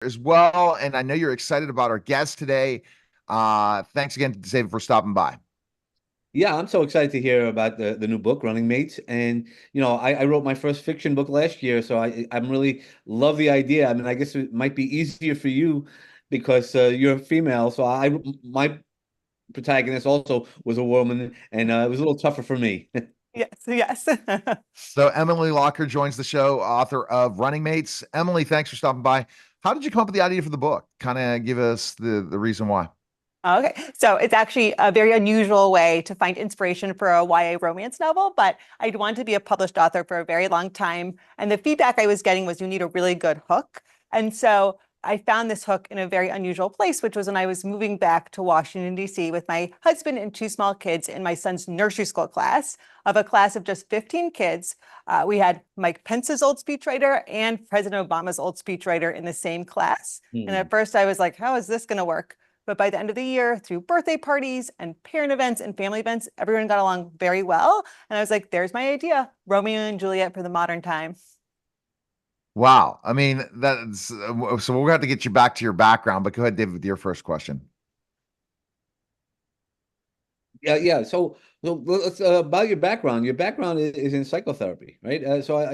as well. And I know you're excited about our guest today. Thanks again, David, for stopping by. Yeah, I'm so excited to hear about the new book, Running Mates. And I wrote my first fiction book last year, so I'm really love the idea. I mean, I guess it might be easier for you because you're a female. So my protagonist also was a woman, and it was a little tougher for me. Yes, yes. So Emily Locker joins the show, author of Running Mates. Emily, thanks for stopping by. How did you come up with the idea for the book? Kind of give us the reason why. Okay, so it's actually a very unusual way to find inspiration for a YA romance novel, but I'd wanted to be a published author for a very long time. And the feedback I was getting was you need a really good hook. And so I found this hook in a very unusual place, which was when I was moving back to Washington, D.C. with my husband and two small kids in my son's nursery school class. Of a class of just 15 kids, we had Mike Pence's old speechwriter and President Obama's old speechwriter in the same class. And Hmm. at first I was like, how is this going to work? But by the end of the year, through birthday parties and parent events and family events, everyone got along very well. And I was like, there's my idea, Romeo and Juliet for the modern time. Wow. I mean, that's so we'll have to get you back to your background, but go ahead, David, with your first question. Yeah, yeah. So let's about your background. Your background is in psychotherapy, right? So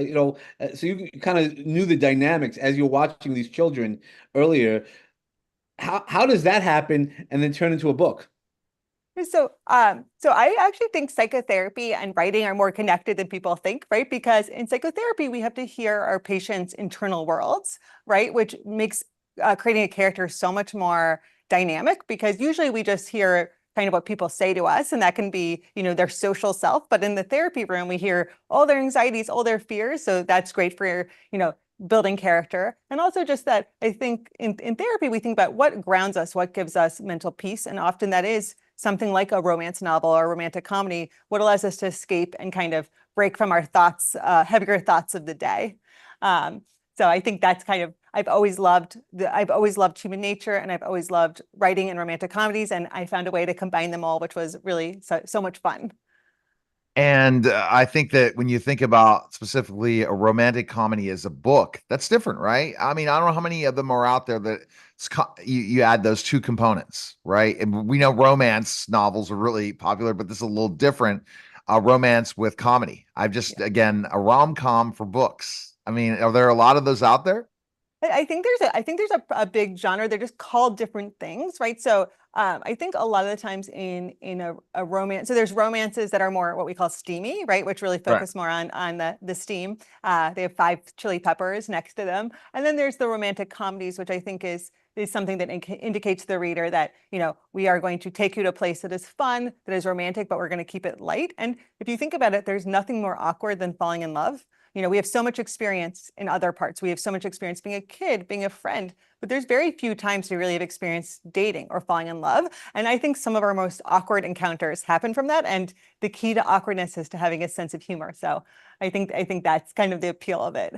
you kind of knew the dynamics as you're watching these children earlier. How does that happen and then turn into a book? So I actually think psychotherapy and writing are more connected than people think, right? Because in psychotherapy, we have to hear our patients' internal worlds, right? Which makes creating a character so much more dynamic because usually we just hear kind of what people say to us, and that can be, their social self. But in the therapy room, we hear all their anxieties, all their fears. So that's great for, building character. And also just that I think in therapy, we think about what grounds us, what gives us mental peace. And often that is something like a romance novel or a romantic comedy, what allows us to escape and kind of break from our thoughts, heavier thoughts of the day. Um, so I think that's kind of I've always loved human nature, and I've always loved writing and romantic comedies, and I found a way to combine them all, which was really so much fun. And I think that when you think about specifically a romantic comedy as a book, that's different, right? I mean, I don't know how many of them are out there that you add those two components, right? And we know romance novels are really popular, but this is a little different. Romance with comedy. I've just, again, a rom-com for books. I mean, are there a lot of those out there? I think there's a big genre. They're just called different things, right? So I think a lot of the times in a romance, so there's romances that are more what we call steamy, right? Which really Right. focus more on the steam. They have five chili peppers next to them. And then there's the romantic comedies, which I think is something that indicates to the reader that, we are going to take you to a place that is fun, that is romantic, but we're going to keep it light. And if you think about it, there's nothing more awkward than falling in love. We have so much experience in other parts. We have so much experience being a kid, being a friend, but there's very few times we really have experienced dating or falling in love. And I think some of our most awkward encounters happen from that. And the key to awkwardness is to having a sense of humor. So I think that's kind of the appeal of it.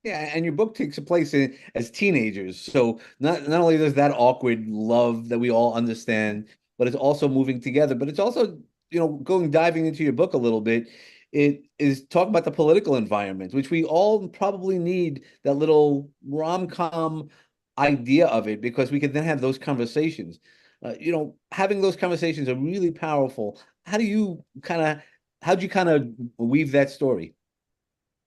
Yeah, and your book takes place as teenagers. So not only there's that awkward love that we all understand, but it's also moving together. But it's also, going diving into your book a little bit, it is talking about the political environment, which we all probably need that little rom-com idea of it because we can then have those conversations. Having those conversations are really powerful. How'd you kind of weave that story?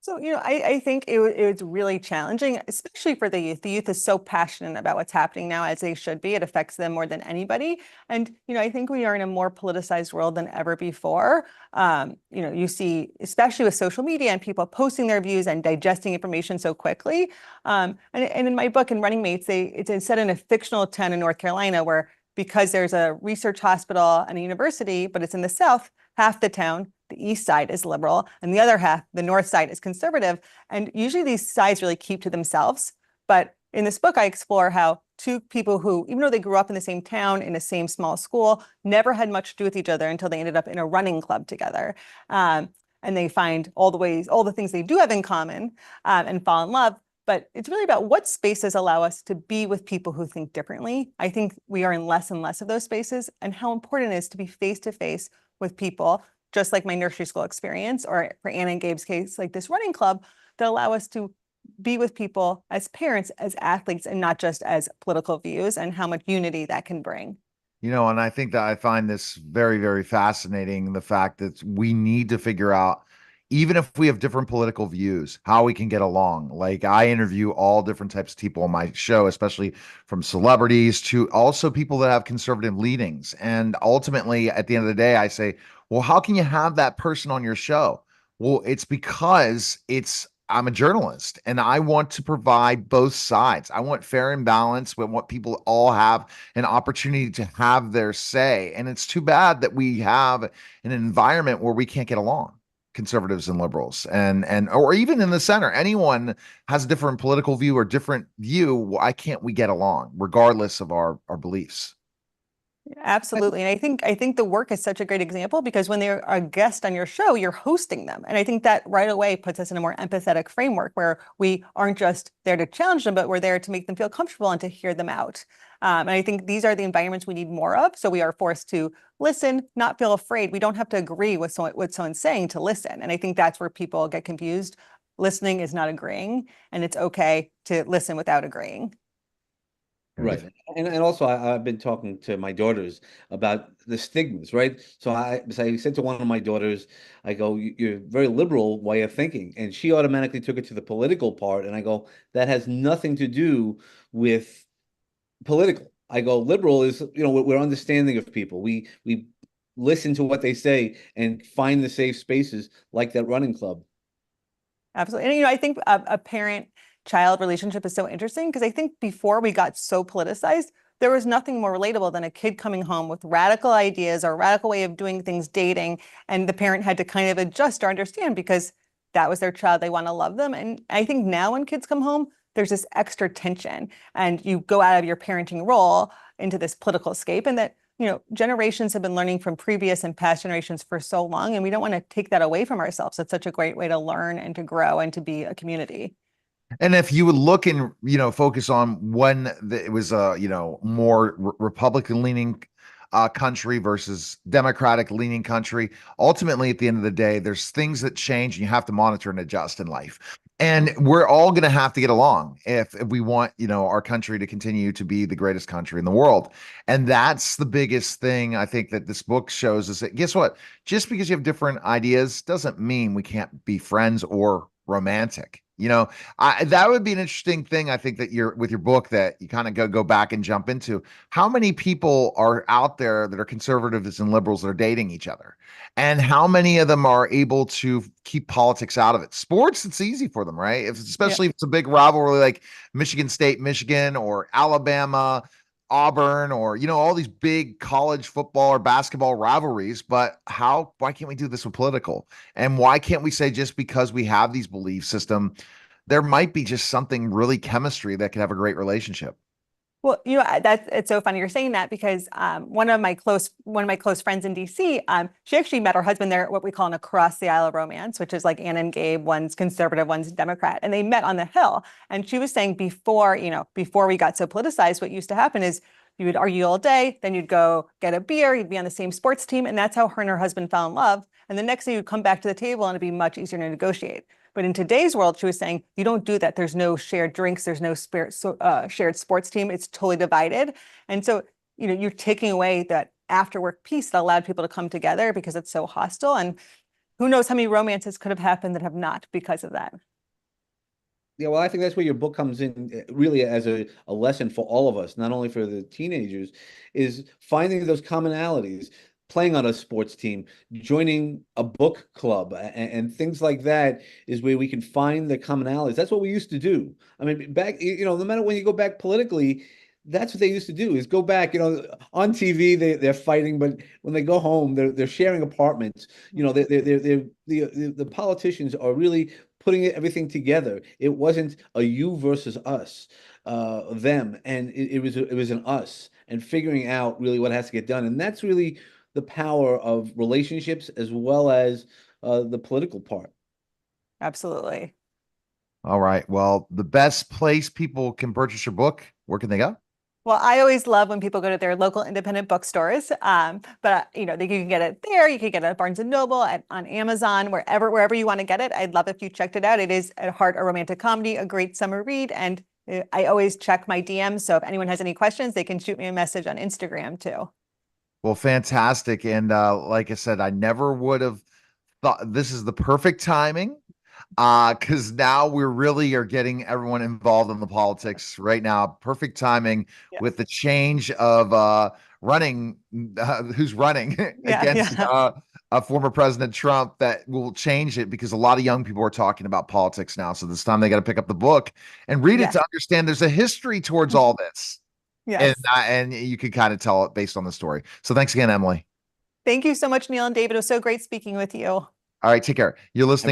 So, I think it was really challenging, especially for the youth. The youth is so passionate about what's happening now, as they should be. It affects them more than anybody. And, I think we are in a more politicized world than ever before. You see, especially with social media and people posting their views and digesting information so quickly. And in my book, in Running Mates, it's set in a fictional town in North Carolina where because there's a research hospital and a university, but it's in the South, half the town, the east side, is liberal, and the other half, the north side, is conservative. And usually these sides really keep to themselves. But in this book, I explore how two people who, even though they grew up in the same town, in the same small school, never had much to do with each other until they ended up in a running club together. And they find all the things they do have in common, and fall in love. But it's really about what spaces allow us to be with people who think differently. I think we are in less and less of those spaces, and how important it is to be face to face with people, just like my nursery school experience, or for Anna and Gabe's case, like this running club, that allow us to be with people as parents, as athletes, and not just as political views, and how much unity that can bring. And I think that I find this very, very fascinating. The fact that we need to figure out, even if we have different political views, how we can get along. Like, I interview all different types of people on my show, especially from celebrities to also people that have conservative leanings. And ultimately, at the end of the day, I say, well, how can you have that person on your show? Well, it's because I'm a journalist and I want to provide both sides. I want fair and balance. We want people all have an opportunity to have their say. And it's too bad that we have an environment where we can't get along, conservatives and liberals, and or even in the center. Anyone has a different political view or different view. Why can't we get along, regardless of our beliefs? Absolutely. And I think the work is such a great example because when they're a guest on your show, you're hosting them. And I think that right away puts us in a more empathetic framework where we aren't just there to challenge them, but we're there to make them feel comfortable and to hear them out. And I think these are the environments we need more of. So we are forced to listen, not feel afraid. We don't have to agree with what someone's saying to listen. And I think that's where people get confused. Listening is not agreeing, and it's okay to listen without agreeing. Right. And also I've been talking to my daughters about the stigmas, right? So I said to one of my daughters, I go, You're very liberal way of thinking. And she automatically took it to the political part. And I go, that has nothing to do with political. I go, liberal is, we're understanding of people. We listen to what they say and find the safe spaces like that running club. Absolutely. And I think a parent-child relationship is so interesting because I think before we got so politicized, there was nothing more relatable than a kid coming home with radical ideas or a radical way of doing things, dating, and the parent had to kind of adjust or understand because that was their child. They want to love them. And I think now when kids come home, there's this extra tension and you go out of your parenting role into this political escape, and that generations have been learning from previous and past generations for so long, and we don't want to take that away from ourselves. It's such a great way to learn and to grow and to be a community. And if you would look and focus on when it was a more Republican leaning country versus Democratic leaning country, ultimately at the end of the day, there's things that change and you have to monitor and adjust in life. And we're all going to have to get along if we want our country to continue to be the greatest country in the world. And that's the biggest thing I think that this book shows, is that, guess what? Just because you have different ideas doesn't mean we can't be friends or romantic. That would be an interesting thing. I think that you're with your book that you kind of go back and jump into how many people are out there that are conservatives and liberals that are dating each other, and how many of them are able to keep politics out of it. Sports, it's easy for them, right? Especially if it's a big rivalry like Michigan State, Michigan, or Alabama, Auburn, or all these big college football or basketball rivalries. But why can't we do this with political? And why can't we say, just because we have these belief system, there might be just something really chemistry that could have a great relationship? Well, it's so funny you're saying that because one of my close friends in DC, she actually met her husband there at what we call an across the aisle romance, which is like Ann and Gabe, one's conservative, one's Democrat, and they met on the Hill. And she was saying before we got so politicized, what used to happen is you would argue all day, then you'd go get a beer, you'd be on the same sports team, and that's how her and her husband fell in love. And the next day you'd come back to the table and it'd be much easier to negotiate. But in today's world, she was saying, you don't do that. There's no shared drinks. There's no shared sports team. It's totally divided. And so, you're taking away that after work piece that allowed people to come together because it's so hostile. And who knows how many romances could have happened that have not because of that. Yeah, well, I think that's where your book comes in really as a lesson for all of us, not only for the teenagers, is finding those commonalities, playing on a sports team, joining a book club, and things like that is where we can find the commonalities. That's what we used to do. I mean, back, no matter when you go back politically, that's what they used to do is go back, on TV, they're fighting, but when they go home, they're sharing apartments. The politicians are really putting everything together. It wasn't a you versus us, them, and it was an us, and figuring out really what has to get done. And that's really the power of relationships as well as the political part. Absolutely. All right. Well, the best place people can purchase your book, where can they go? Well, I always love when people go to their local independent bookstores. But you can get it there. You can get it at Barnes and Noble, on Amazon, wherever you want to get it. I'd love if you checked it out. It is at heart a romantic comedy, a great summer read, and I always check my DMs. So if anyone has any questions, they can shoot me a message on Instagram too. Well, fantastic. And like I said, I never would have thought this is the perfect timing. Because now we really are getting everyone involved in the politics right now. Perfect timing Yes. with the change of running, who's running Yeah, against yeah. former President Trump. That will change it because a lot of young people are talking about politics now. So this time they got to pick up the book and read it Yes. to understand there's a history towards all this. Yes. And you can kind of tell it based on the story. So thanks again, Emily. Thank you so much, Neil and David. It was so great speaking with you. All right, take care. You're listening.